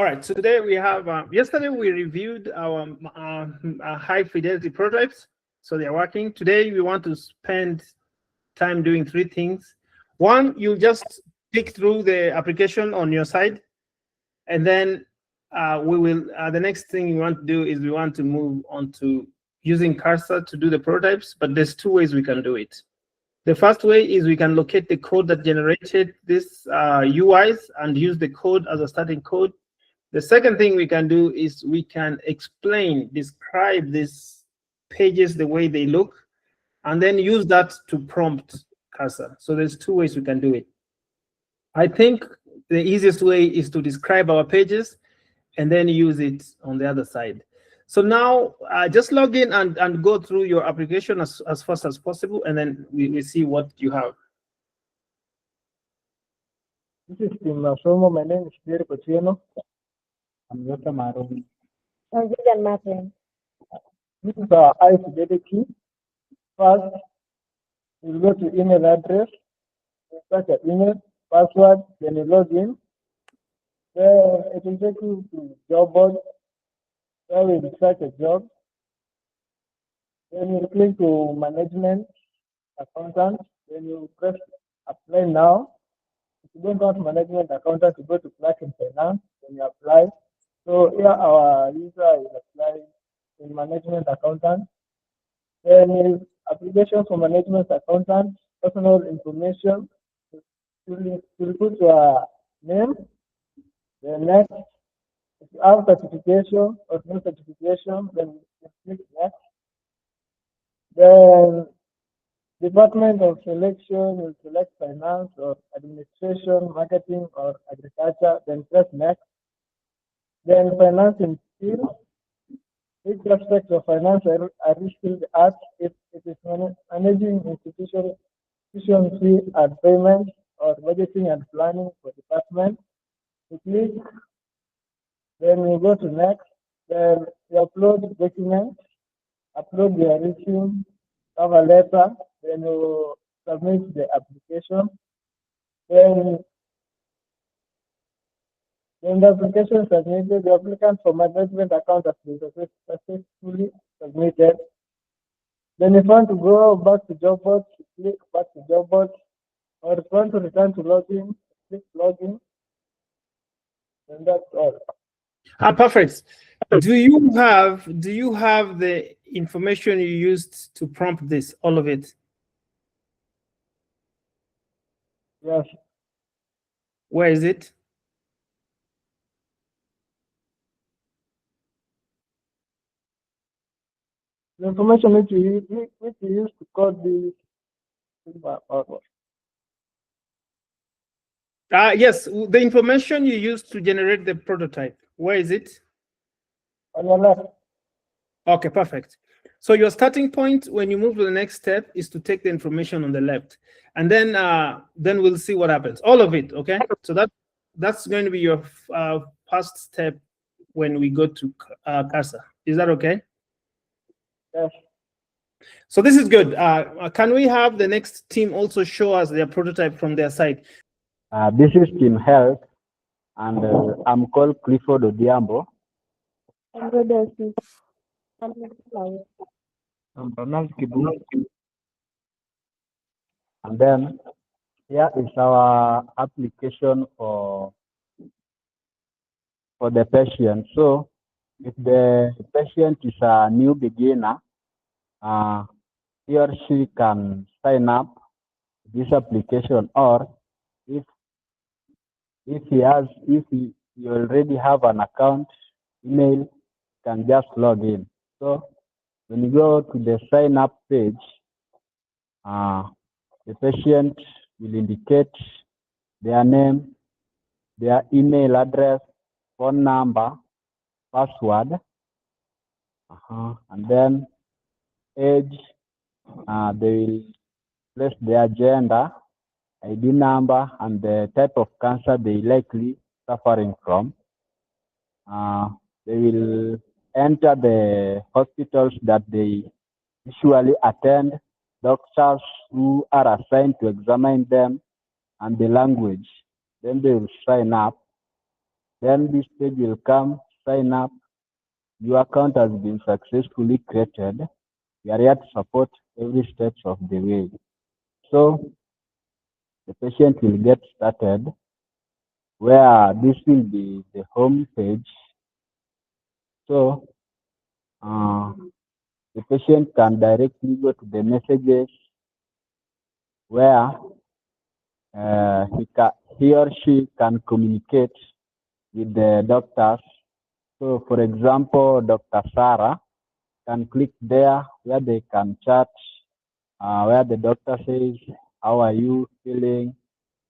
All right, so today we have, yesterday we reviewed our high fidelity prototypes. So they're working. Today we want to spend time doing three things. One, you just click through the application on your side. And then we will, the next thing we want to do is we want to move on to using cursor to do the prototypes, but there's two ways we can do it. The first way is we can locate the code that generated this UIs and use the code as a starting code. The second thing we can do is we can describe these pages the way they look, and then use that to prompt cursor. So there's two ways we can do it. I think the easiest way is to describe our pages and then use it on the other side. So now just log in and go through your application as fast as possible, and then we see what you have. This is Team Masomo. My name is Pierre Cochieno. I'm Dr. Maron. This is our High-Fidelity. First, you go to email address, you search your email, password, then you log in. Then it will take you to job board. There will search a job. Then you click to management accountant. Then you press apply now. If you don't want management accountant, you go to clerk in finance. Then you apply. So here our user is applying in management accountant. Then application for management accountant, personal information. You put your name. Then next, if you have certification or no certification, then you click next. Then department of selection, you select finance or administration, marketing or agriculture, then press next. Then financing skill. Which aspects of finance are you skilled at? If it is managing institution fee and payment or budgeting and planning for department, you click. Then you go to next. Then you upload documents, upload your resume, cover letter. Then you submit the application. Then the application submitted, the applicant for management account has been successfully submitted. Then if you want to go back to job board, you click back to job board. Or if you want to return to login, click login. And that's all. Perfect. Do you have the information you used to prompt this, all of it? Yes. Where is it? The information which you use to code the yes, the information you used to generate the prototype. Where is it? On your left. Okay, perfect. So your starting point when you move to the next step is to take the information on the left, and then we'll see what happens. All of it, okay? So that's going to be your first step when we go to cursor. Is that okay? Yes. So this is good. Can we have the next team also show us their prototype from their side? This is Team Health, and I'm called Clifford Odiambo. I'm Ronald Kibu. And then here is our application for the patient. So if the patient is a new beginner, he or she can sign up this application, or if you already have an account email, can just log in. So when you go to the sign up page, the patient will indicate their name, their email address, phone number, password, and then age. They will place their gender, ID number, and the type of cancer they likely suffering from. They will enter the hospitals that they usually attend, doctors who are assigned to examine them, and the language. Then they will sign up. Then this page will come, sign up. Your account has been successfully created. We are here to support every step of the way. So the patient will get started where this will be the home page. So the patient can directly go to the messages where he or she can communicate with the doctors. So for example, Dr. Sarah can click there where they can chat, where the doctor says, how are you feeling?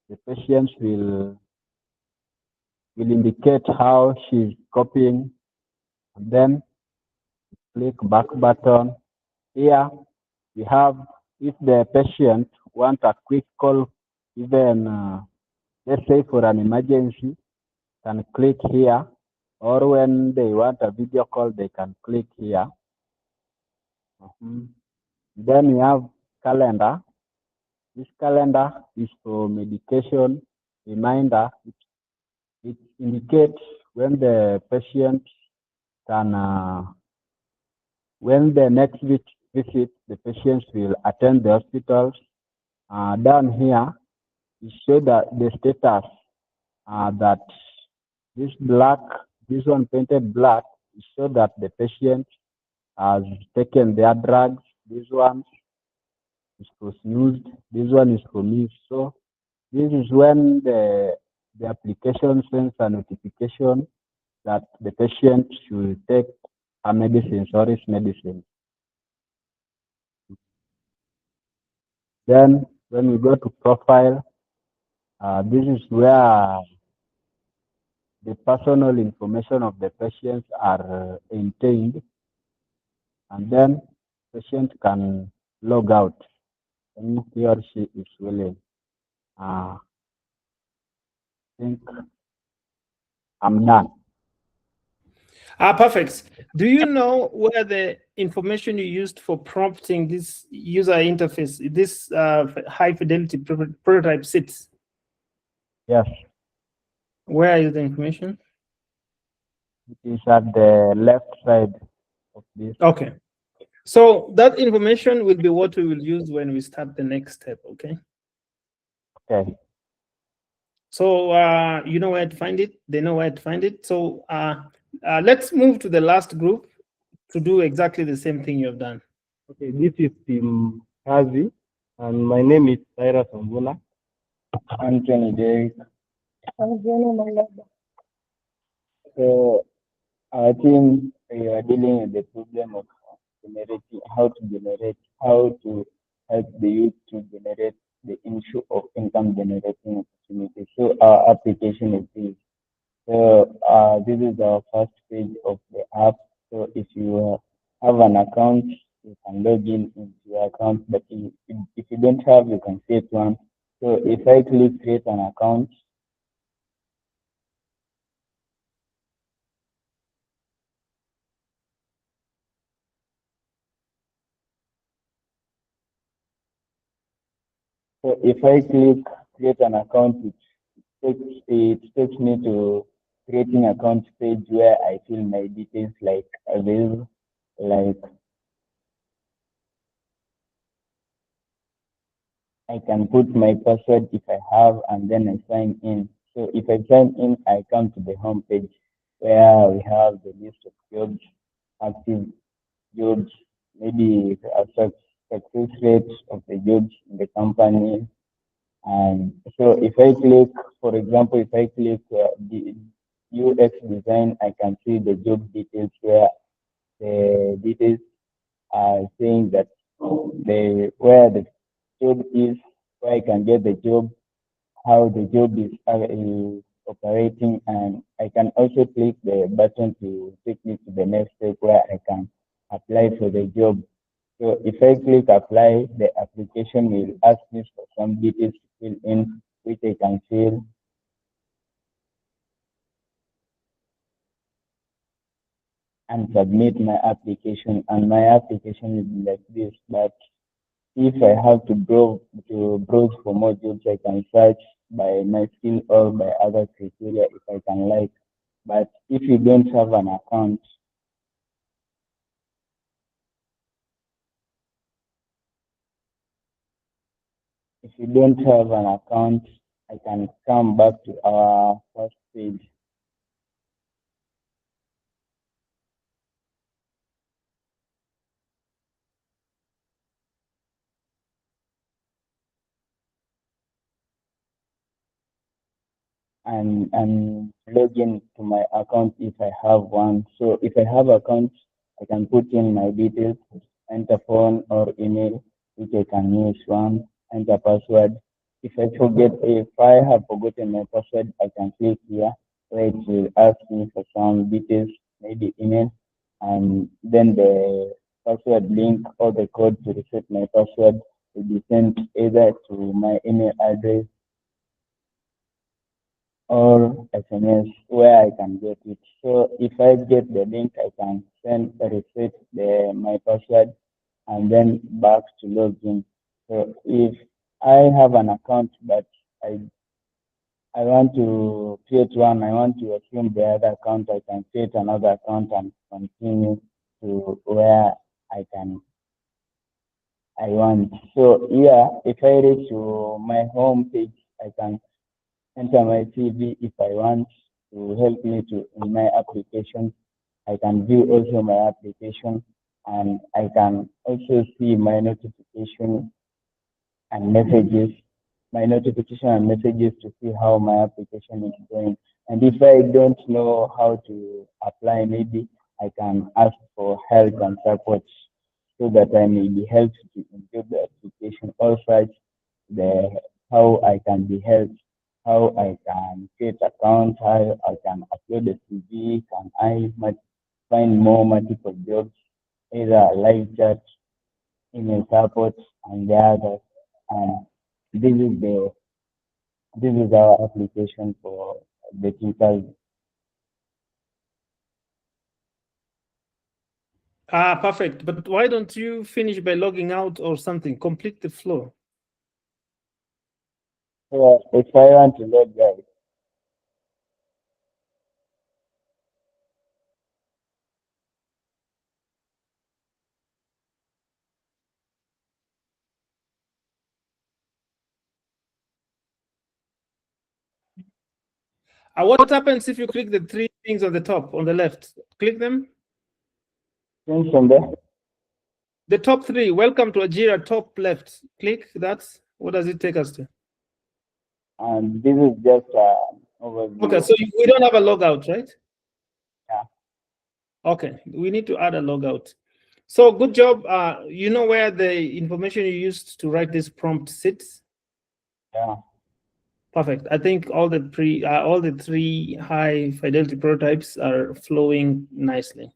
The patient will indicate how she's coping. And then click back button. Here we have, if the patient want a quick call, even let's say for an emergency, can click here, or when they want a video call, they can click here. Then we have calendar. This calendar is for medication reminder. It indicates when the patient can, when the next visit, the patients will attend the hospitals. Down here, it shows that the status that this one painted black, it shows that the patient has taken their drugs. This one is for snoozed. This one is for missed. So this is when the application sends a notification that the patient should take her medicines or his medicine. Then when we go to profile, this is where the personal information of the patients are maintained, and then patient can log out when he or she is willing. I think I'm done. Perfect. Do you know where the information you used for prompting this user interface, this high fidelity prototype sits? Yes. Where is the information? It is at the left side of this. Okay. So that information will be what we will use when we start the next step, okay? Okay. So you know where to find it. They know where to find it. So let's move to the last group to do exactly the same thing you've done. Okay, this is Team Kazi, and my name is Cyrus Ombula. Anthony Derek. So our team, we are dealing with the problem of generating, how to help the youth to generate the issue of income generating opportunity. So our application is this. So this is our first page of the app. So if you have an account, you can log in into your account. But if you don't have, you can create one. So if I click create an account, so if I click create an account, it takes me to creating account page where I fill my details like this, like I can put my password if I have, and then I sign in. So if I sign in, I come to the home page where we have the list of jobs, active jobs, maybe a success rate of the jobs in the company. And so if I click, for example, if I click the UX design, I can see the job details where the details are saying that where the job is, where I can get the job, how the job is operating, and I can also click the button to take me to the next step where I can apply for the job. So if I click apply, the application will ask me for some details to fill in, which I can fill. And submit my application, and my application will be like this. But if I have to browse for more jobs, I can search by my skill or by other criteria if I can like. But if you don't have an account, I can come back to our first page. And log in to my account if I have one. So if I have account, I can put in my details, enter phone or email, which I can use one, enter password. If I have forgotten my password, I can click here where it will ask me for some details, maybe email, and then the password link or the code to reset my password will be sent either to my email address or SMS where I can get it. So if I get the link, I can reset my password and then back to login. So if I have an account but I want to create one, I want to assume the other account, I can create another account and continue to where I want. So yeah, if I reach to my home page, I can enter my CV if I want to help me to in my application. I can view also my application and I can also see my notification and messages, to see how my application is going. And if I don't know how to apply, maybe I can ask for help and support so that I may be helped to improve the application. Also, the how I can be helped, how I can create account, how I can upload a CV, can I find more multiple jobs, either live chat, email support, and the others. And this is our application for the Kazi. Perfect. But why don't you finish by logging out or something? Complete the flow. So if I want to log out, What happens if you click the three things on the top, on the left? Click them. since from there, The top three. Welcome to Ajira, top left. Click that. What does it take us to? and this is just overview. Okay, so we don't have a logout, right? Yeah. Okay, we need to add a logout. So good job. You know where the information you used to write this prompt sits? Yeah. Perfect. I think all the three high fidelity prototypes are flowing nicely.